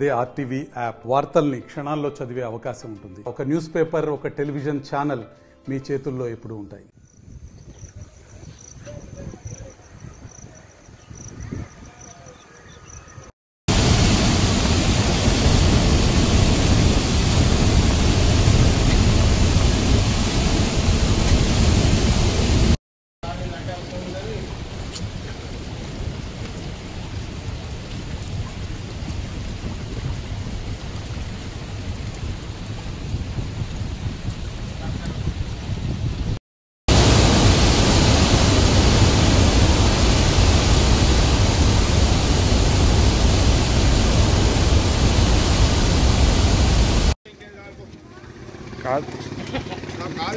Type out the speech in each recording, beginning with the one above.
అదే RTV app వార్తల్ని క్షణాల్లో చదివే అవకాశం ఉంటుంది. ఒక న్యూస్ పేపర్, ఒక టెలివిజన్ ఛానల్ మీ చేతుల్లో ఎప్పుడూ ఉంటాయి.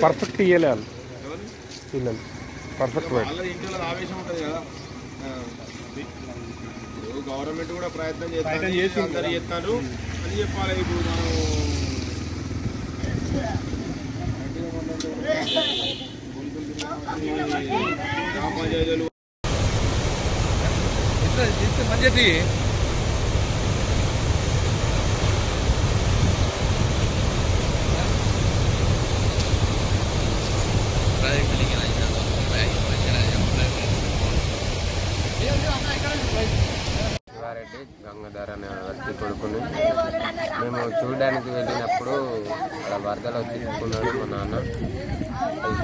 పర్ఫెక్ట్ ఇయ్యలేదు పిల్లలు పర్ఫెక్ట్ ఆవేశం ఉంటుంది కదా. గవర్నమెంట్ కూడా ప్రయత్నం చేస్తారు, అందరు చేస్తారు అని చెప్పాలి. ఇప్పుడు గ్రామ పంచాయతీలు మంచి శివారెడ్డి గంగాధర్ అనే వ్యక్తి కొడుకుని మేము చూడడానికి వెళ్ళినప్పుడు అక్కడ వరదలు వచ్చి తీసుకున్నాడు మా నాన్న.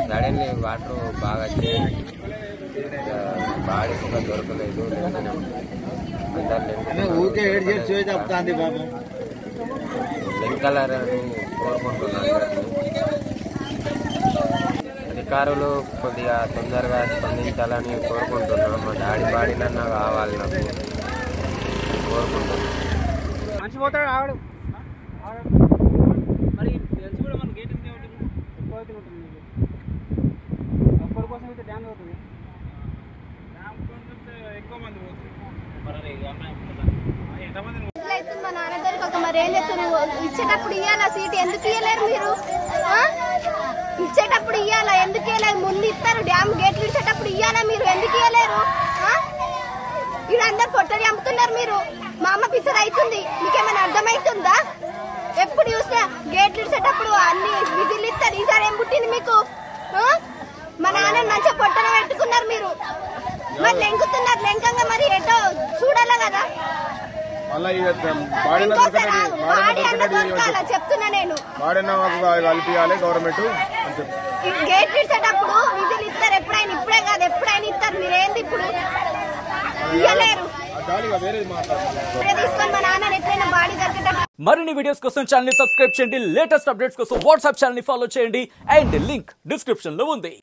సడన్లీ వాటర్ బాగా వచ్చి బాడీ కూడా దొరకలేదు. లెంకలర్ అని కోరుకుంటున్నాను. అధికారులు కొద్దిగా తొందరగా స్పందించాలని కోరుకుంటున్నాం. మా డాడీ బాడీలన్నా కావాలి నాకు కోరుకుంటున్నాం. మంచి పోతాడు ఆడు మరి తెలిసి కూడా మన గేట్ ఎక్కువ అయితే ఉంటుంది. ఒక్కరి కోసం అయితే డ్యామ్ అవుతుంది. ఎక్కువ మంది పోతుంది. మా నాన్న దగ్గర మరి ఏం చెప్తున్నారు? ఇచ్చేటప్పుడు ఇవ్వాలా సీట్, ఎందుకు ఇవ్వలేరు మీరు? ఇచ్చేటప్పుడు ఇవ్వాలా, ఎందుకు ఇవ్వలేదు? ముందు ఇస్తారు, డ్యామ్ గేట్లు ఇచ్చేటప్పుడు ఇవ్వాలా, మీరు ఎందుకు ఇవ్వలేరు? ఇక్కడ అందరు పొట్టడి అమ్ముతున్నారు. మీరు మా అమ్మ పిసర్ అవుతుంది, మీకేమైనా అర్థమవుతుందా? ఎప్పుడు చూసినా గేట్లు ఇచ్చేటప్పుడు అన్ని విజిల్ ఇస్తారు. ఈసారి ఏం పుట్టింది మీకు? మా నాన్న మంచిగా పొట్టన పెట్టుకున్నారు, మీరు మరి లెంకుతున్నారు. లెంకంగా మరి ఎటో చూడాలా కదా. చెప్తున్నా నేను కలిపియాలి గవర్నమెంట్. గేట్ ఇచ్చేటప్పుడు విజిల్ ఇస్తారు ఎప్పుడైనా, ఇప్పుడే కాదు ఎప్పుడైనా ఇస్తారు. మీరేంది ఇప్పుడు ఇయ్యలేరు? తీసుకొని మా నాన్న ఎట్లయినా బాడీ దొరికేటప్పుడు. మరిన్ని వీడియోస్ కోసం ఛానల్ ని సబ్స్క్రైబ్ చేయండి. లేటెస్ట్ అప్డేట్స్ కోసం వాట్సాప్ ఛానల్ ని ఫాలో చేయండి. అండ్ లింక్ డిస్క్రిప్షన్ లో ఉంది.